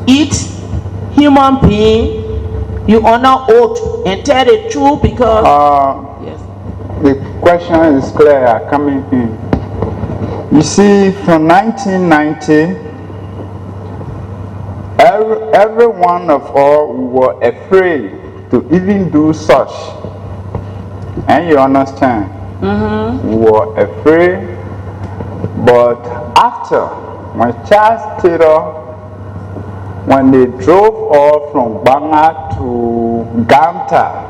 eat human being, you honor oath and tell the truth because yes. The question is clear coming in. You see, from 1990, every one of us were afraid to even do such. And you understand? We were afraid. But after, when Charles Taylor, when they drove off from Banga to Ganta,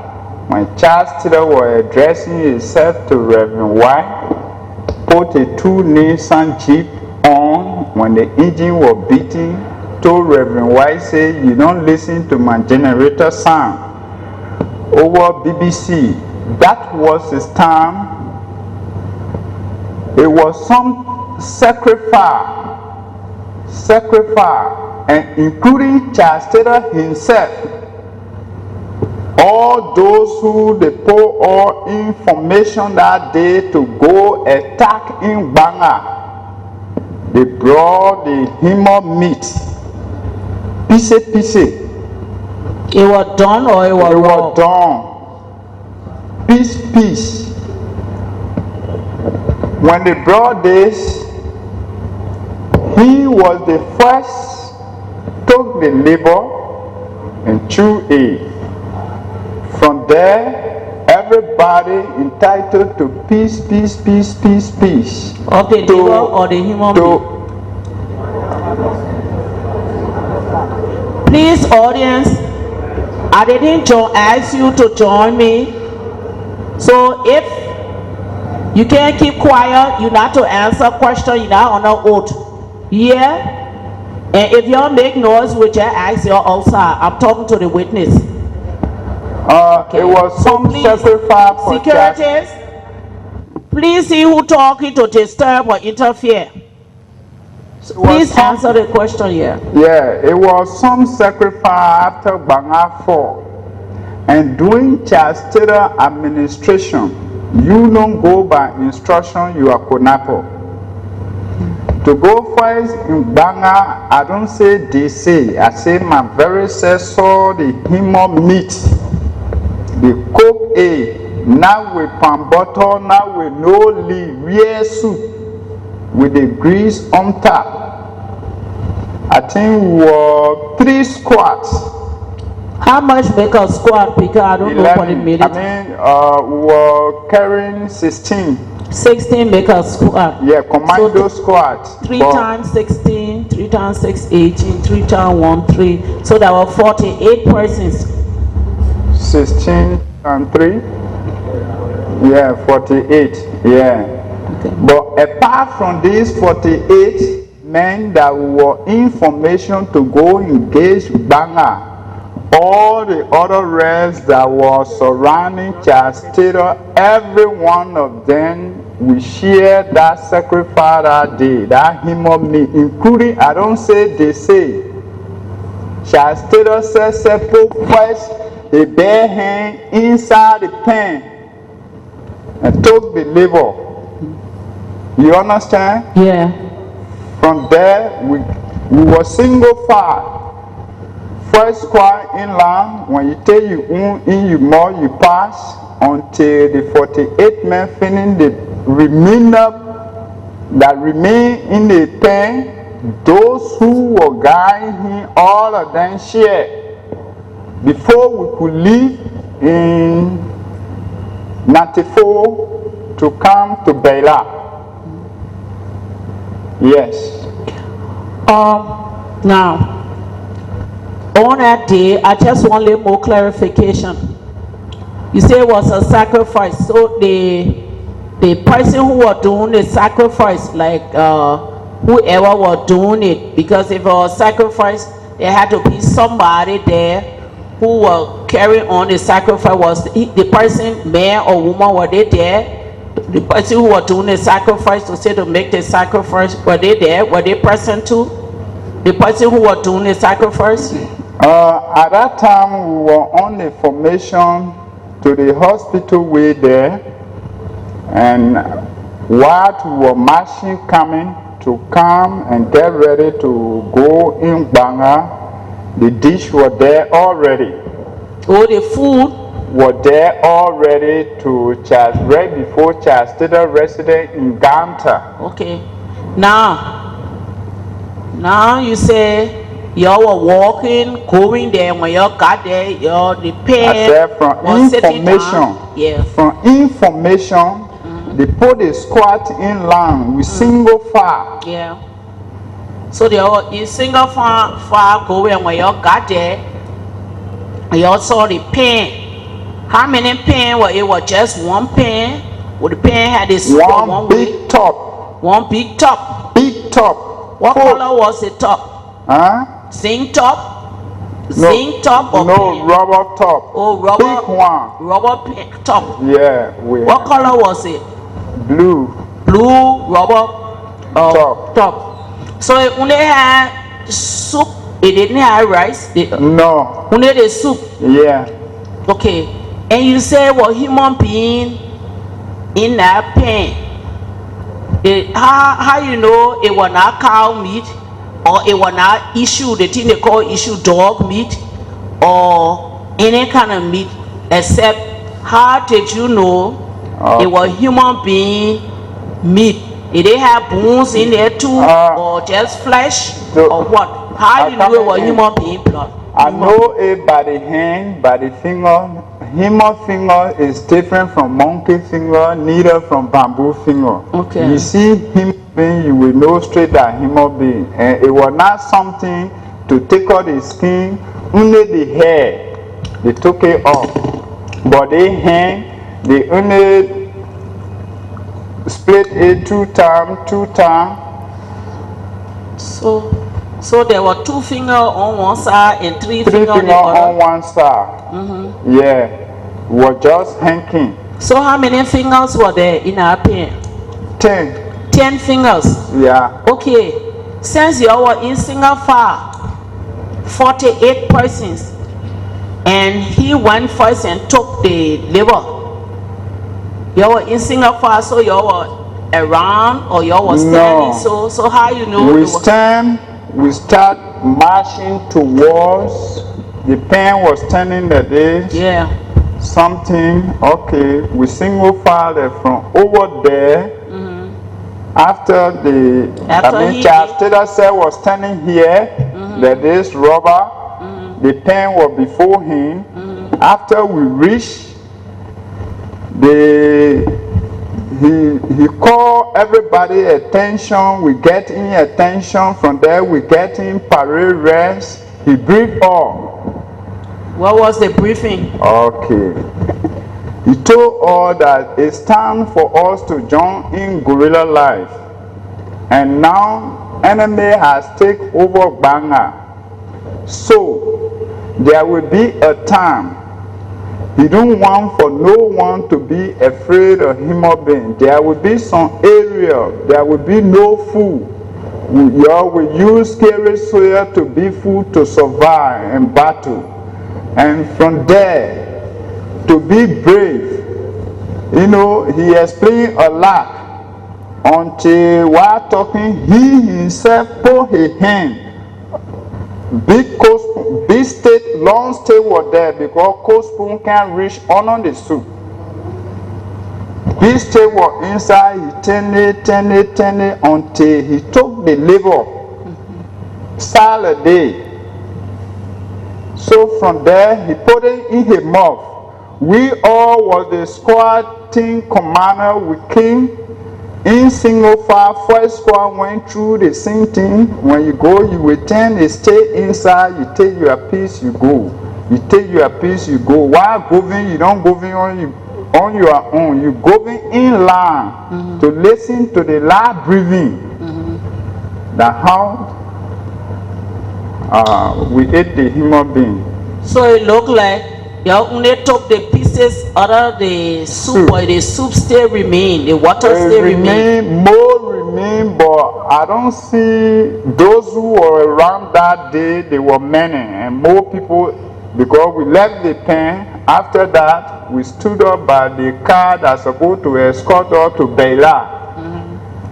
when Charles Taylor was addressing himself to Reverend White, put a 2 Nissan Jeep on when the engine was beating, told Reverend White, say, you don't listen to my generator sound over BBC. That was his time. It was some sacrifice, and including Charles Taylor himself. All those who they put all information that day to go attack in Banga, they brought the human meat, piece. It was done or it was raw? Done, piece. When they brought this, he was the first, took the labor and chewed it. From there, everybody entitled to piece. Of the labor or the human being? Please, audience, I didn't ask you to join me. So if you can't keep quiet, you not to answer question, you not on the oath. Yeah? And if y'all make noise, we just ask you outside. I'm talking to the witness. Okay. It was some sacrifice for securities. Please see who talking to disturb or interfere. Please answer the question here. Yeah, it was some sacrifice after Banga 4. And during Charles Taylor administration, you don't go by instruction, you are Konapo. To go first in Banga, I don't say they say, I say my very self saw the human meat, the cook a, now with pan butter, now with no leaf, real soup, with the grease on top. I think we were 3 squats. How much make a squat? Because I don't 11, know what it made. I mean, we were carrying 16. 16 make a squat. Yeah, commando squat. 3 times 16, 3 times 6, 18, 3 times 1, 3. So there were 48 persons. 16 and 3? Yeah, 48. Yeah. Okay. But apart from these 48 men that were information to go engage Banga, all the other rest that were surrounding Charles Taylor, every one of them, we shared that sacrifice that day, that human meat, including, I don't say they say, Charles Taylor says, put first the bare hand inside the pen and took the labor. You understand? Yeah. From there, we were single file. First squad inland, when you take you in you more, you pass until the 48 men finish the remainder that remain in the pen. Those who were guiding him, all of them shared. Before we could leave in 94 to come to Bela. Yes. Now, on that day, I just want a little more clarification. You say it was a sacrifice, so the person who was doing the sacrifice, like whoever was doing it, because if it was sacrifice, there had to be somebody there who was carrying on the sacrifice. Was the person, man or woman, were they there? The person who was doing the sacrifice, to say to make the sacrifice, were they there? Were they present too? The person who was doing the sacrifice? At that time, we were on the formation to the hospital way there, and while we were marching coming to come and get ready to go in Banga, The dish was there already. Oh, the food were there already to charge right before charge state resident in Ganta. Okay. Now you say you were walking, going there. When you got there, the pen. I said from information. Yeah. From information, they put a squad in line with single file. Yeah. So they were in single file going. When you got there, you saw the pen. How many pen were it? Was just one pen? Would the pen had this one big way? Top. One big top. Big top. What color was the top? Huh? Zinc top? No, zinc top or no, pen? rubber top. Oh, rubber. Big one. Rubber pen top. Yeah. What color was it? Blue. Blue rubber top. So it only had soup. It didn't have rice. No. Only the soup. Yeah. Okay. And you say, well, human being in that pen. How you know it was not cow meat, or it was not issue, the thing they call issue dog meat, or any kind of meat, except how did you know it was human being meat? Did they have bones in there too, or just flesh, or what? How you know it was human being blood? I know it by the hand, by the finger. Human finger is different from monkey finger, neither from bamboo finger. Okay. You see human being, you will know straight that human being. And it was not something to take out the skin, only the hair. They took it off. But the hand, they only split it two times. So there were 2 fingers on one side and 3 fingers on the other. On one side. Yeah, were just hanging. So how many fingers were there in our pen? 10. 10 fingers. Yeah. Okay. Since you were in single file, 48 persons, and he went first and took the liver. You were in single file, so you were around, or you were standing. No. So how you know? We start marching towards the pen was standing there. Yeah. Something, okay, we single file from over there. After Charles Taylor said was standing here, that is rubber, the pen was before him. After we reached, he called everybody attention. We get in attention. From there, we get in parade rest. He briefed all. What was the briefing? Okay. He told all that it's time for us to join in guerrilla life. And now, enemy has taken over Banga. So, there will be a time. He don't want for no one to be afraid of human being. There will be some area, there will be no food. Y'all will use scary soil to be food to survive in battle. And from there, to be brave. You know, he explained a lot. Until while talking, he himself put his hand. Big state, long state was there because cold spoon can't reach under the soup. Big state was inside, he turned it until he took the liver. Saturday. So from there, he put it in his mouth. We all was the squad team commander. We came in single file. First squad went through the same thing. When you go, you return, you stay inside, you take your piece, you go. You take your piece, you go. While going, you don't go on your own. You go in line to listen to the loud breathing. That how we ate the human being. So it looked like you only took the pieces out of the soup, or the soup still remain, the water still remain. More remain, but I don't see those who were around that day. They were many, and more people, because we left the pen. After that, we stood up by the car that's supposed to escort us to Bela.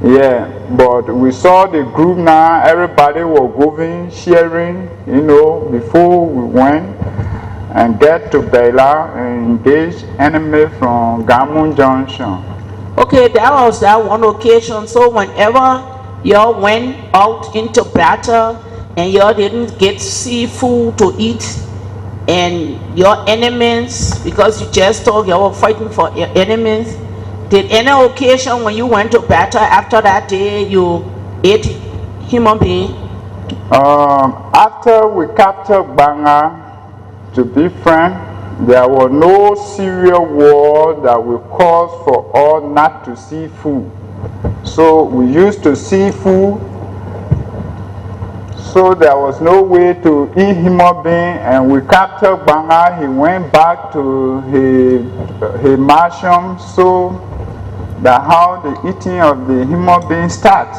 Yeah, but we saw the group now, everybody was going, sharing, you know, before we went and get to Bela and engage enemy from Gamun Junction. Okay, that was that one occasion. So whenever y'all went out into battle and y'all didn't get seafood to eat, and your enemies, because you just told you were fighting for your enemies, did any occasion when you went to battle after that day you ate human being? After we captured Banga, to be frank, there was no serious war that will cause for all not to see food. So we used to see food, so there was no way to eat human being, and we captured Banga. He went back to his mansion, so that's how the eating of the human being starts.